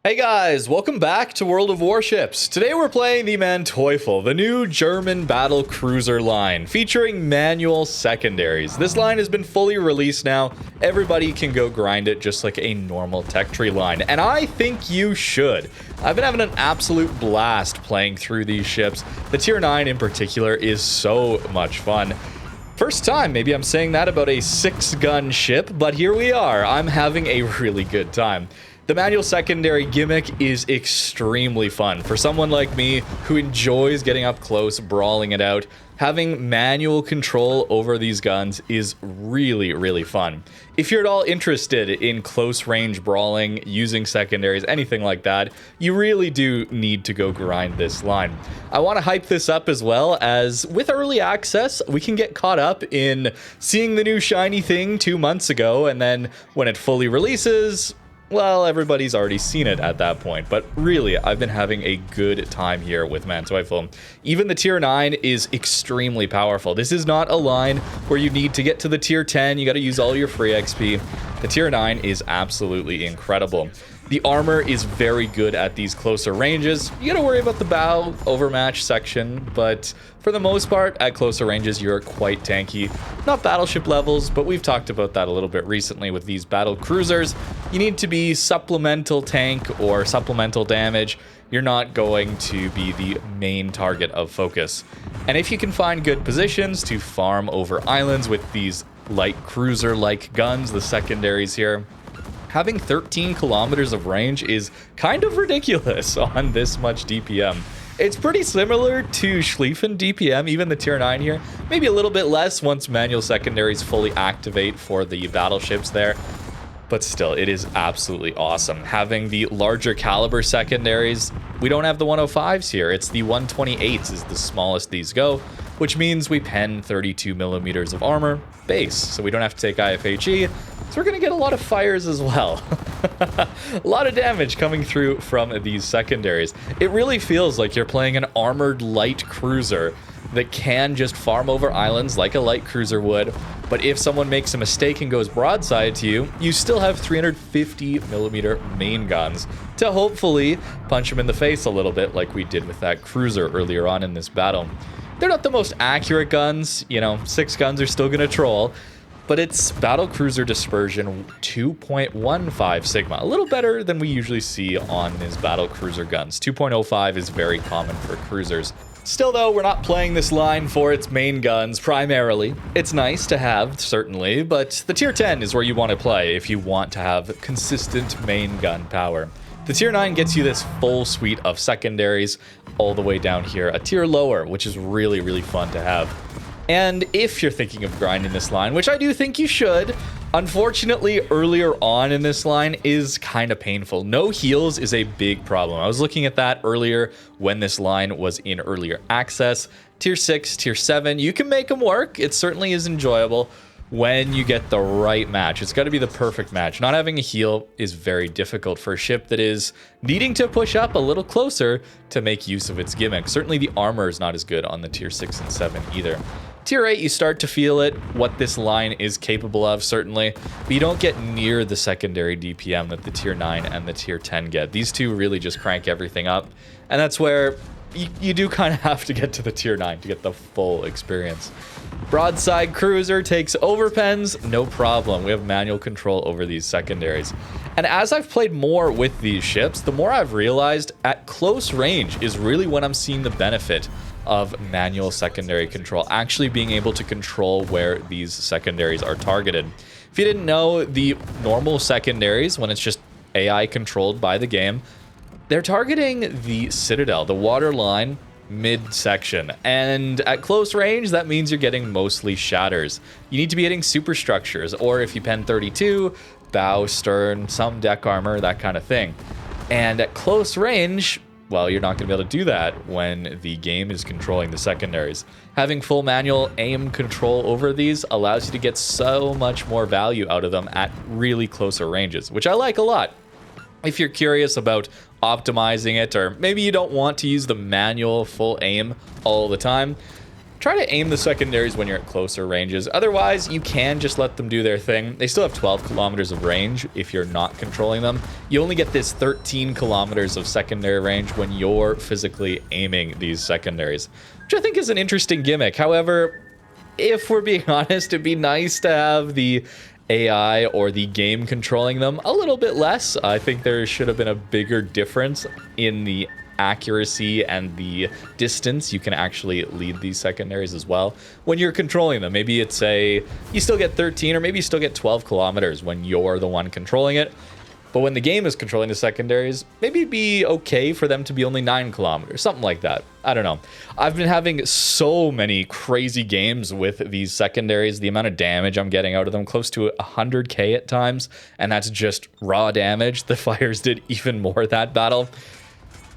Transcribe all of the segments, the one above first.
Hey guys, welcome back to World of Warships. Today we're playing the Manteuffel, the new German battle cruiser line, featuring manual secondaries. This line has been fully released now. Everybody can go grind it just like a normal tech tree line, and I think you should. I've been having an absolute blast playing through these ships. The Tier 9 in particular is so much fun. First time, maybe I'm saying that about a 6-gun ship, but here we are. I'm having a really good time. The manual secondary gimmick is extremely fun. For someone like me who enjoys getting up close, brawling it out, having manual control over these guns is really, really fun. If you're at all interested in close range brawling, using secondaries, anything like that, you really do need to go grind this line. I want to hype this up as well, as with early access, we can get caught up in seeing the new shiny thing 2 months ago, and then when it fully releases, well, everybody's already seen it at that point, but really, I've been having a good time here with Manteuffel. Even the Tier 9 is extremely powerful. This is not a line where you need to get to the Tier 10, you gotta use all your free XP. The Tier 9 is absolutely incredible. The armor is very good at these closer ranges. You gotta worry about the bow overmatch section, but for the most part, at closer ranges, you're quite tanky. Not battleship levels, but we've talked about that a little bit recently with these battle cruisers. You need to be supplemental tank or supplemental damage. You're not going to be the main target of focus. And if you can find good positions to farm over islands with these light cruiser-like guns, the secondaries here, having 13 kilometers of range is kind of ridiculous on this much DPM. It's pretty similar to Schlieffen DPM, even the Tier 9 here. Maybe a little bit less once manual secondaries fully activate for the battleships there. But still, it is absolutely awesome. Having the larger caliber secondaries, we don't have the 105s here. It's the 128s is the smallest these go, which means we pen 32 millimeters of armor base, so we don't have to take IFHE. So we're going to get a lot of fires as well. A lot of damage coming through from these secondaries. It really feels like you're playing an armored light cruiser that can just farm over islands like a light cruiser would. But if someone makes a mistake and goes broadside to you, you still have 350 millimeter main guns to hopefully punch them in the face a little bit like we did with that cruiser earlier on in this battle. They're not the most accurate guns, you know, 6 guns are still going to troll. But it's Battle Cruiser Dispersion 2.15 Sigma. A little better than we usually see on these Battle Cruiser guns. 2.05 is very common for cruisers. Still though, we're not playing this line for its main guns primarily. It's nice to have, certainly, but the Tier 10 is where you want to play if you want to have consistent main gun power. The Tier 9 gets you this full suite of secondaries all the way down here, a tier lower, which is really, really fun to have. And if you're thinking of grinding this line, which I do think you should, unfortunately, earlier on in this line is kind of painful. No heals is a big problem. I was looking at that earlier when this line was in earlier access. Tier 6, Tier 7, you can make them work. It certainly is enjoyable when you get the right match. It's got to be the perfect match. Not having a heal is very difficult for a ship that is needing to push up a little closer to make use of its gimmick. Certainly the armor is not as good on the Tier 6 and 7 either. Tier 8, you start to feel it, what this line is capable of, certainly, but you don't get near the secondary DPM that the Tier 9 and the Tier 10 get. These two really just crank everything up, and that's where you do kind of have to get to the Tier 9 to get the full experience. Broadside Cruiser takes overpens, no problem. We have manual control over these secondaries. And as I've played more with these ships, the more I've realized at close range is really when I'm seeing the benefit of manual secondary control, actually being able to control where these secondaries are targeted. If you didn't know, the normal secondaries, when it's just AI controlled by the game, they're targeting the Citadel, the water line, midsection, and at close range that means you're getting mostly shatters. You need to be hitting superstructures, or if you pen 32, bow, stern, some deck armor, that kind of thing. And at close range, well, you're not going to be able to do that when the game is controlling the secondaries. Having full manual aim control over these allows you to get so much more value out of them at really closer ranges, which I like a lot. If you're curious about optimizing it, or maybe you don't want to use the manual full aim all the time, try to aim the secondaries when you're at closer ranges. Otherwise, you can just let them do their thing. They still have 12 kilometers of range if you're not controlling them. You only get this 13 kilometers of secondary range when you're physically aiming these secondaries, which I think is an interesting gimmick. However, if we're being honest, it'd be nice to have the AI or the game controlling them a little bit less. I think there should have been a bigger difference in the accuracy and the distance you can actually lead these secondaries as well when you're controlling them. Maybe it's you still get 13 or maybe you still get 12 kilometers when you're the one controlling it. But when the game is controlling the secondaries, maybe it'd be okay for them to be only 9 kilometers, something like that. I don't know. I've been having so many crazy games with these secondaries. The amount of damage I'm getting out of them, close to 100k at times, and that's just raw damage. The fires did even more that battle.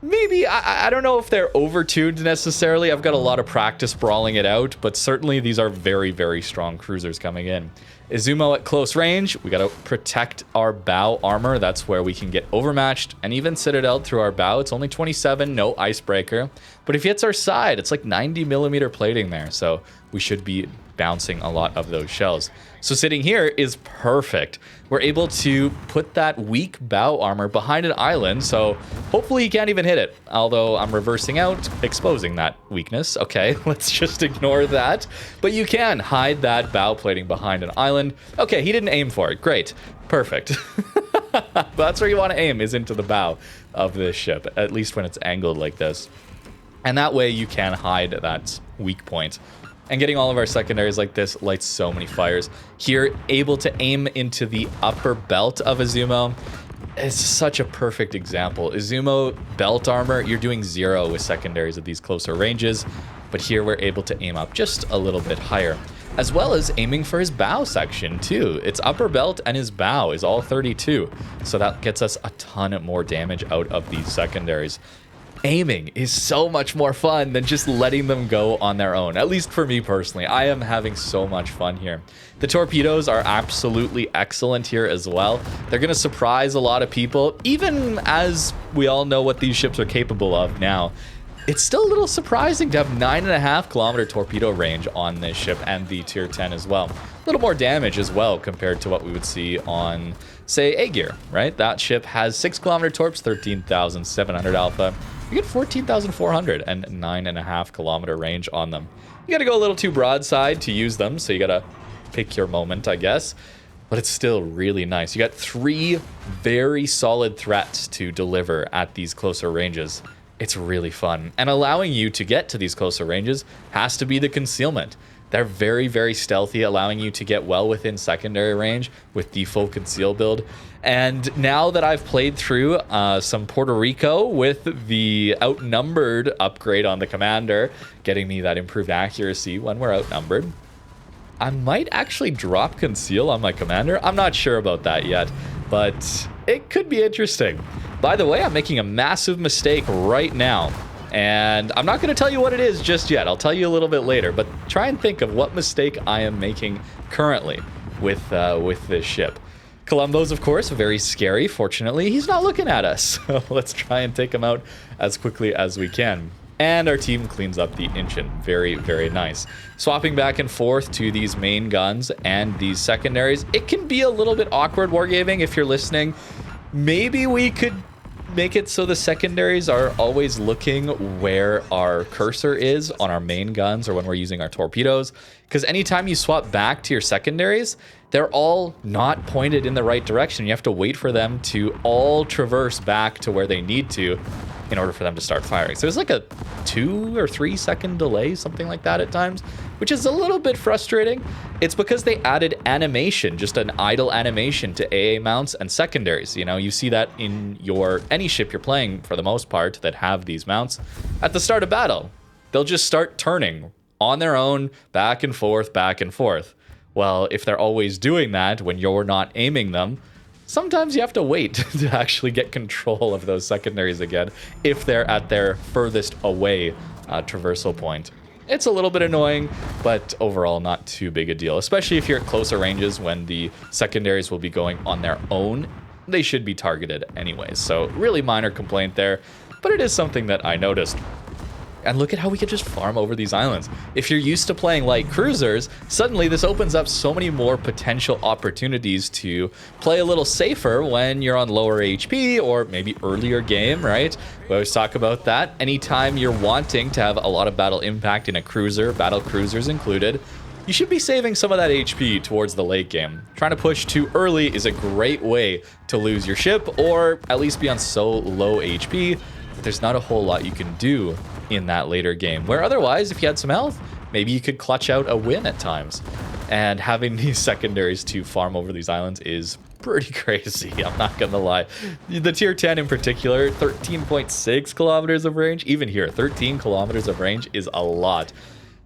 Maybe, I don't know if they're overtuned necessarily. I've got a lot of practice brawling it out, but certainly these are very, very strong cruisers coming in. Izumo at close range, we gotta protect our bow armor. That's where we can get overmatched and even Citadel through our bow. It's only 27, no icebreaker. But if he hits our side, it's like 90 millimeter plating there. So we should be bouncing a lot of those shells. So sitting here is perfect. We're able to put that weak bow armor behind an island, so hopefully he can't even hit it. Although I'm reversing out, exposing that weakness. Okay, let's just ignore that. But you can hide that bow plating behind an island. Okay, he didn't aim for it. Great. Perfect. But that's where you want to aim, is into the bow of this ship, at least when it's angled like this. And that way you can hide that weak point. And getting all of our secondaries like this lights so many fires. Here, able to aim into the upper belt of Izumo. It's such a perfect example. Izumo belt armor, you're doing 0 with secondaries at these closer ranges. But here we're able to aim up just a little bit higher. As well as aiming for his bow section too. Its upper belt and his bow is all 32. So that gets us a ton more damage out of these secondaries. Aiming is so much more fun than just letting them go on their own. At least for me personally, I am having so much fun here. The torpedoes are absolutely excellent here as well. They're going to surprise a lot of people, even as we all know what these ships are capable of now. It's still a little surprising to have 9.5 kilometer torpedo range on this ship and the tier 10 as well. A little more damage as well compared to what we would see on, say, A-Gear, right? That ship has 6 kilometer torps, 13,700 alpha. You get 14,400 and 9.5 kilometer range on them. You gotta go a little too broadside to use them, so you gotta pick your moment, I guess. But it's still really nice. You got 3 very solid threats to deliver at these closer ranges. It's really fun. And allowing you to get to these closer ranges has to be the concealment. They're very, very stealthy, allowing you to get well within secondary range with the full conceal build. And now that I've played through some Puerto Rico with the outnumbered upgrade on the commander, getting me that improved accuracy when we're outnumbered, I might actually drop conceal on my commander. I'm not sure about that yet, but it could be interesting. By the way, I'm making a massive mistake right now. And I'm not going to tell you what it is just yet. I'll tell you a little bit later. But try and think of what mistake I am making currently with this ship. Columbo's, of course, very scary. Fortunately, he's not looking at us. So let's try and take him out as quickly as we can. And our team cleans up the engine. Very, very nice. Swapping back and forth to these main guns and these secondaries. It can be a little bit awkward wargaming if you're listening. Maybe we could make it so the secondaries are always looking where our cursor is on our main guns or when we're using our torpedoes, because anytime you swap back to your secondaries, they're all not pointed in the right direction. You have to wait for them to all traverse back to where they need to in order for them to start firing. So there's like a 2 or 3 second delay, something like that at times, which is a little bit frustrating. It's because they added animation, just an idle animation to AA mounts and secondaries. You know, you see that in any ship you're playing for the most part that have these mounts. At the start of battle, they'll just start turning on their own, back and forth, back and forth. Well, if they're always doing that when you're not aiming them, sometimes you have to wait to actually get control of those secondaries again if they're at their furthest away traversal point. It's a little bit annoying, but overall not too big a deal, especially if you're at closer ranges when the secondaries will be going on their own. They should be targeted anyways, so really minor complaint there, but it is something that I noticed. And look at how we can just farm over these islands. If you're used to playing light cruisers, suddenly this opens up so many more potential opportunities to play a little safer when you're on lower HP or maybe earlier game, right? We always talk about that. Anytime you're wanting to have a lot of battle impact in a cruiser, battle cruisers included, you should be saving some of that HP towards the late game. Trying to push too early is a great way to lose your ship, or at least be on so low HP that there's not a whole lot you can do in that later game, where otherwise, if you had some health, maybe you could clutch out a win at times. And having these secondaries to farm over these islands is pretty crazy, I'm not gonna lie. The tier 10 in particular, 13.6 kilometers of range. Even here, 13 kilometers of range is a lot.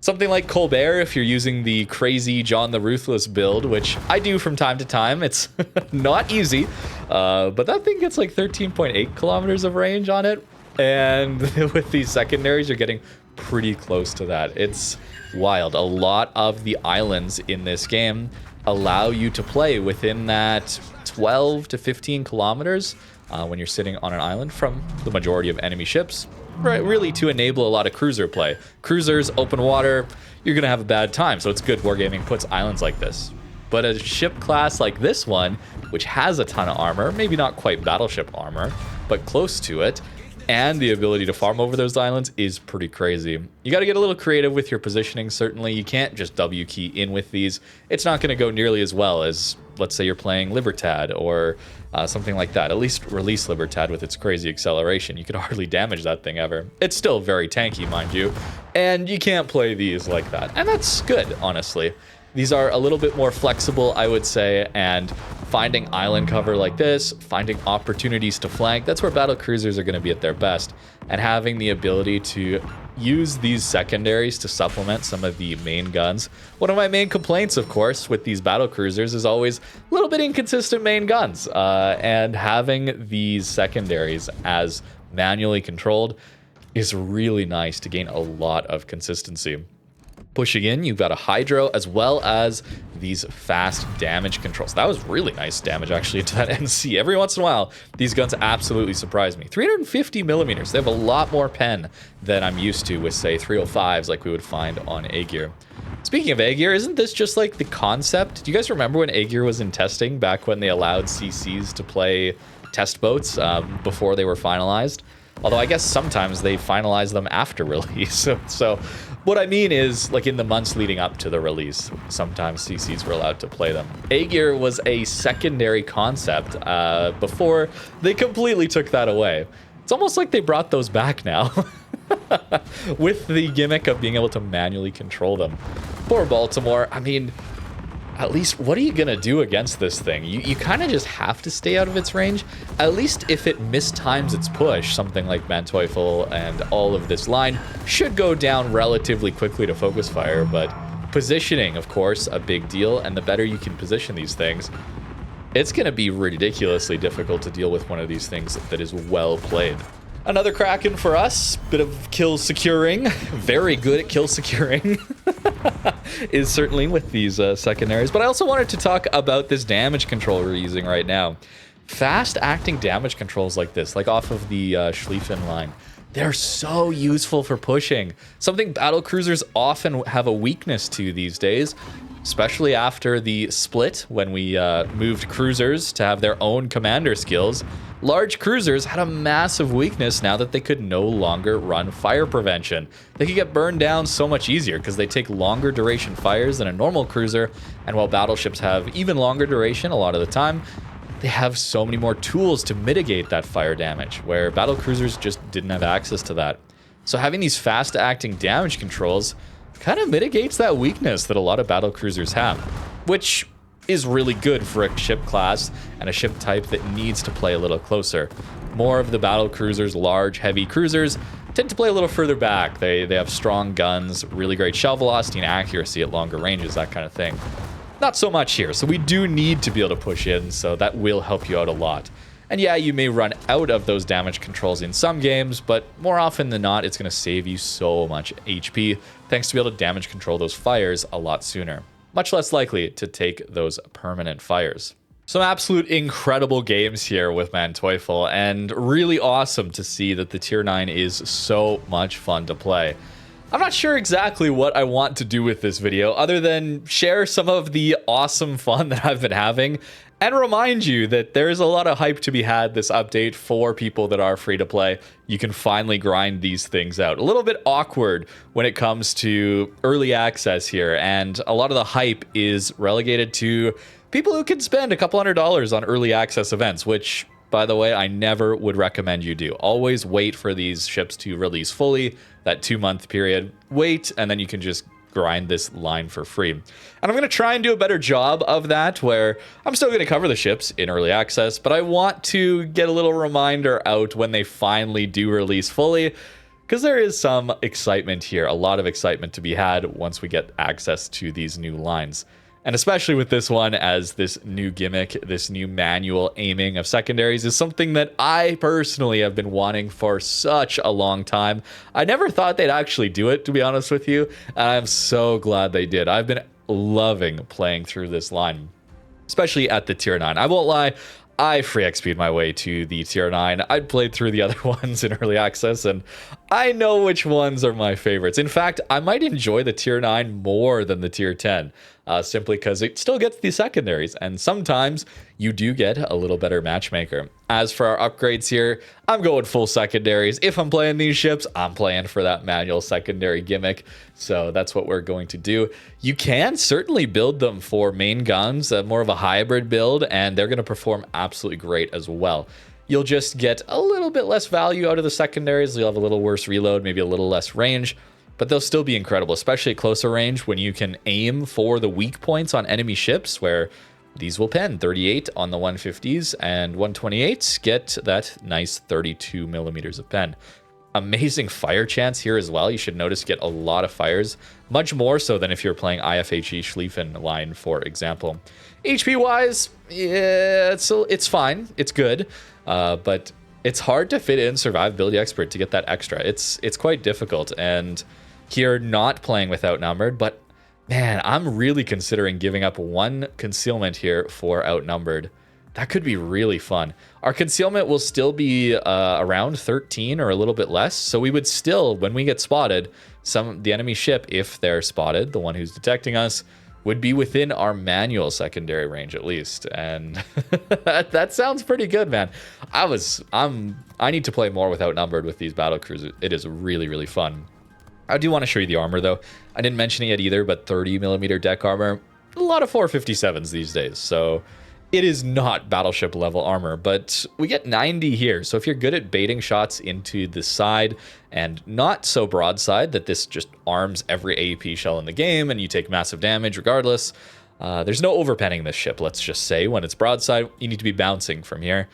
Something like Colbert, if you're using the crazy John the Ruthless build, which I do from time to time, it's not easy, but that thing gets like 13.8 kilometers of range on it. And with these secondaries, you're getting pretty close to that. It's wild. A lot of the islands in this game allow you to play within that 12 to 15 kilometers when you're sitting on an island from the majority of enemy ships. Right, really to enable a lot of cruiser play. Cruisers, open water, you're gonna have a bad time, so it's good wargaming puts islands like this. But a ship class like this one, which has a ton of armor, maybe not quite battleship armor, but close to it, and the ability to farm over those islands is pretty crazy. You got to get a little creative with your positioning, certainly. You can't just W key in with these. It's not going to go nearly as well as, let's say you're playing Libertad or something like that. At least release Libertad with its crazy acceleration. You could hardly damage that thing ever. It's still very tanky, mind you, and you can't play these like that. And that's good, honestly. These are a little bit more flexible, I would say, and finding island cover like this, finding opportunities to flank, that's where battle cruisers are going to be at their best. And having the ability to use these secondaries to supplement some of the main guns. One of my main complaints, of course, with these battle cruisers is always a little bit inconsistent main guns. And having these secondaries as manually controlled is really nice to gain a lot of consistency. Pushing in, you've got a hydro as well as these fast damage controls. That was really nice damage actually into that NC. Every once in a while, these guns absolutely surprise me. 350 millimeters. They have a lot more pen than I'm used to with, say, 305s like we would find on A-Gear. Speaking of A-Gear, isn't this just like the concept? Do you guys remember when A-Gear was in testing back when they allowed CCs to play test boats before they were finalized? Although I guess sometimes they finalize them after release. So what I mean is, like in the months leading up to the release, sometimes CCs were allowed to play them. A-Gear was a secondary concept before they completely took that away. It's almost like they brought those back now with the gimmick of being able to manually control them. Poor Baltimore. I mean, at least what are you going to do against this thing? You kind of just have to stay out of its range. At least if it mistimes its push, something like Manteuffel and all of this line should go down relatively quickly to focus fire. But positioning, of course, a big deal. And the better you can position these things, it's going to be ridiculously difficult to deal with one of these things that is well played. Another Kraken for us, bit of kill securing, very good at kill securing, is certainly with these secondaries. But I also wanted to talk about this damage control we're using right now. Fast acting damage controls like this, like off of the Schlieffen line, they're so useful for pushing. Something battle cruisers often have a weakness to these days, especially after the split when we moved cruisers to have their own commander skills. Large cruisers had a massive weakness now that they could no longer run fire prevention. They could get burned down so much easier because they take longer duration fires than a normal cruiser, and while battleships have even longer duration a lot of the time, they have so many more tools to mitigate that fire damage, where battle cruisers just didn't have access to that. So having these fast acting damage controls kind of mitigates that weakness that a lot of battle cruisers have, which is really good for a ship class and a ship type that needs to play a little closer. More of the battle cruisers, large, heavy cruisers, tend to play a little further back. They have strong guns, really great shell velocity and accuracy at longer ranges, that kind of thing. Not so much here, so we do need to be able to push in, so that will help you out a lot. And yeah, you may run out of those damage controls in some games, but more often than not, it's going to save you so much HP, thanks to be able to damage control those fires a lot sooner. Much less likely to take those permanent fires. Some absolute incredible games here with Manteuffel, and really awesome to see that the tier 9 is so much fun to play. I'm not sure exactly what I want to do with this video other than share some of the awesome fun that I've been having and remind you that there's a lot of hype to be had this update for people that are free to play. You can finally grind these things out. A little bit awkward when it comes to early access here, and a lot of the hype is relegated to people who can spend a couple $100s on early access events, which, by the way, I never would recommend you do. Always wait for these ships to release fully, that 2-month period. Wait, and then you can just grind this line for free. And I'm going to try and do a better job of that, where I'm still going to cover the ships in early access, but I want to get a little reminder out when they finally do release fully, because there is some excitement here, a lot of excitement to be had once we get access to these new lines. And especially with this one, as this new gimmick, this new manual aiming of secondaries is something that I personally have been wanting for such a long time. I never thought they'd actually do it, to be honest with you, and I'm so glad they did. I've been loving playing through this line, especially at the tier 9. I won't lie, I free XP'd my way to the tier 9. I played through the other ones in early access, and I know which ones are my favorites. In fact, I might enjoy the tier 9 more than the tier 10. Simply because it still gets the secondaries, and sometimes you do get a little better matchmaker. As for our upgrades here, I'm going full secondaries. If I'm playing these ships, I'm playing for that manual secondary gimmick, so that's what we're going to do. You can certainly build them for main guns, more of a hybrid build, and they're going to perform absolutely great as well. You'll just get a little bit less value out of the secondaries. You'll have a little worse reload, maybe a little less range, but they'll still be incredible, especially at closer range when you can aim for the weak points on enemy ships, where these will pen 38 on the 150s and 128s get that nice 32 millimeters of pen. Amazing fire chance here as well. You should notice get a lot of fires, much more so than if you're playing IFHE Schlieffen line, for example. HP wise, yeah, it's fine, it's good, but it's hard to fit in Survivability Expert to get that extra. It's quite difficult, and here not playing with Outnumbered, but man, I'm really considering giving up one concealment here for Outnumbered. That could be really fun. Our concealment will still be around 13 or a little bit less, so we would still, when we get spotted, the enemy ship, if they're spotted, the one who's detecting us, would be within our manual secondary range at least, and that sounds pretty good, man. I need to play more with Outnumbered with these battle cruisers. It is really, really fun. I do want to show you the armor, though. I didn't mention it yet either, but 30 millimeter deck armor. A lot of 457s these days, so it is not battleship level armor, but we get 90 here. So if you're good at baiting shots into the side and not so broadside that this just arms every AEP shell in the game and you take massive damage regardless, there's no overpenning this ship, let's just say. When it's broadside, you need to be bouncing from here.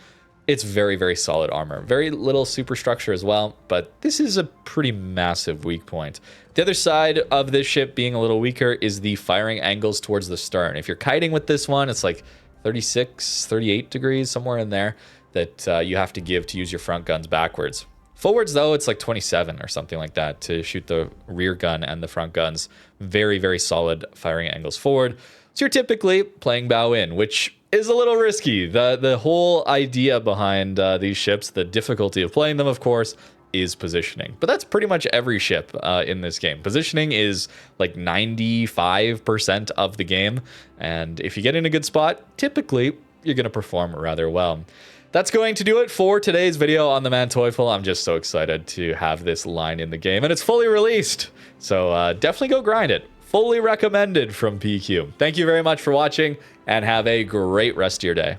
It's very, very solid armor. Very little superstructure as well, but this is a pretty massive weak point. The other side of this ship being a little weaker is the firing angles towards the stern. If you're kiting with this one, it's like 36, 38 degrees, somewhere in there, that you have to give to use your front guns backwards. Forwards, though, it's like 27 or something like that to shoot the rear gun and the front guns. Very, very solid firing angles forward. So you're typically playing bow in, which is a little risky. The whole idea behind these ships, the difficulty of playing them, of course, is positioning. But that's pretty much every ship in this game. Positioning is like 95% of the game, and if you get in a good spot, typically you're going to perform rather well. That's going to do it for today's video on the Manteuffel. I'm just so excited to have this line in the game, and it's fully released, so definitely go grind it. Fully recommended from PQ. Thank you very much for watching, and have a great rest of your day.